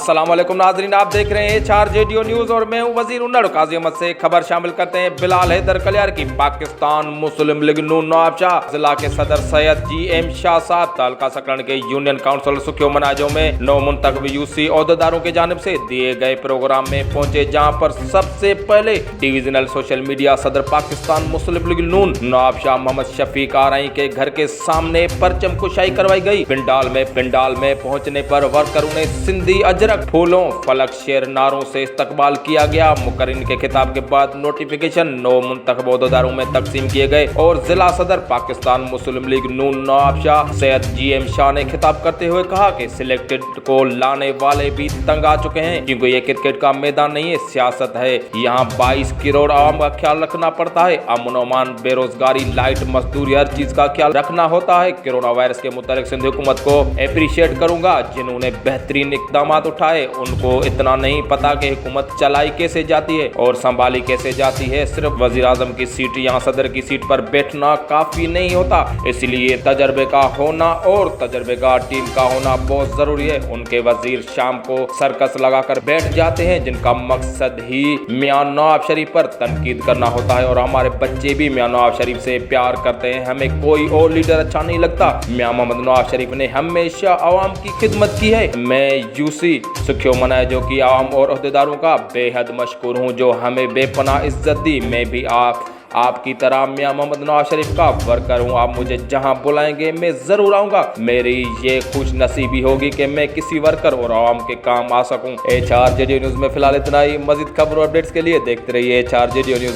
अस्सलाम वालेकुम नाजरीन, आप देख रहे हैं चार जेडीओ न्यूज और मैं हूं वजीर उन्नड़। काजी अहमद से खबर शामिल करते हैं। बिलाल हैदर कलियार की पाकिस्तान मुस्लिम लीग नून नवाब शाह जिला के सदर सैयद GM शाह साहब तालका सकरण के यूनियन काउंसिल सुखियो मनाजो में 9 मुंतखब यूसी ओहदेदारों की जानिब से दिए गए प्रोग्राम में पहुंचे, जहां पर सबसे पहले डिविजनल सोशल मीडिया सदर पाकिस्तान मुस्लिम लीग नून नवाब शाह मोहम्मद शफीक आरई के घर के सामने परचम कुशाई करवाई गई। पिंडाल में पहुंचने पर वर्करों ने सिंधी अजरक, फूलों, फलक, शेर, नारों से इस्तकबाल किया गया। मुकर्रिन के खिताब के बाद नोटिफिकेशन 9 मुंतखब ओहदेदारों में तकसीम किए गए और जिला सदर पाकिस्तान मुस्लिम लीग नून नवाब शाह सैयद GM शाह ने खिताब करते हुए कहा कि सिलेक्टेड को लाने वाले भी तंग आ चुके हैं, क्योंकि ये क्रिकेट का मैदान नहीं है, सियासत है। यहाँ 22 करोड़ आवाम का ख्याल रखना पड़ता है। अमन अमान, बेरोजगारी, लाइट, मजदूरी, हर चीज का ख्याल रखना होता है। कोरोना वायरस के मुतालिक सिंध हुकूमत को अप्रिशिएट करूंगा, जिन्होंने बेहतरीन इकदाम उठाए। उनको इतना नहीं पता कि हुकूमत चलाई कैसे जाती है और संभाली कैसे जाती है। सिर्फ वजीर आजम की सीट या सदर की सीट पर बैठना काफी नहीं होता, इसलिए तजर्बे का होना और तजर्बेकार टीम का होना बहुत जरूरी है। उनके वजीर शाम को सर्कस लगाकर बैठ जाते हैं, जिनका मकसद ही मियां नवाब शरीफ पर तनकीद करना होता है। और हमारे बच्चे भी मियां नवाब शरीफ से प्यार करते हैं। हमें कोई और लीडर अच्छा नहीं लगता। मियां मोहम्मद नवाब शरीफ ने हमेशा आवाम की खिदमत की है। मैं यूसी सुखियो मनाजो की आवाम और ओहदेदारों का बेहद मशकूर हूँ, जो हमें बेपनाह इज्जत दी। मैं भी आपकी तरह मियां मोहम्मद नवाज शरीफ का वर्कर हूँ। आप मुझे जहां बुलाएंगे मैं जरूर आऊंगा। मेरी ये खुश नसीबी होगी कि मैं किसी वर्कर और आवाम के काम आ सकूं। HR जेडीओ न्यूज में फिलहाल इतना ही। मजीद खबर और अपडेट्स के लिए देखते रहिए HR जेडीओ न्यूज।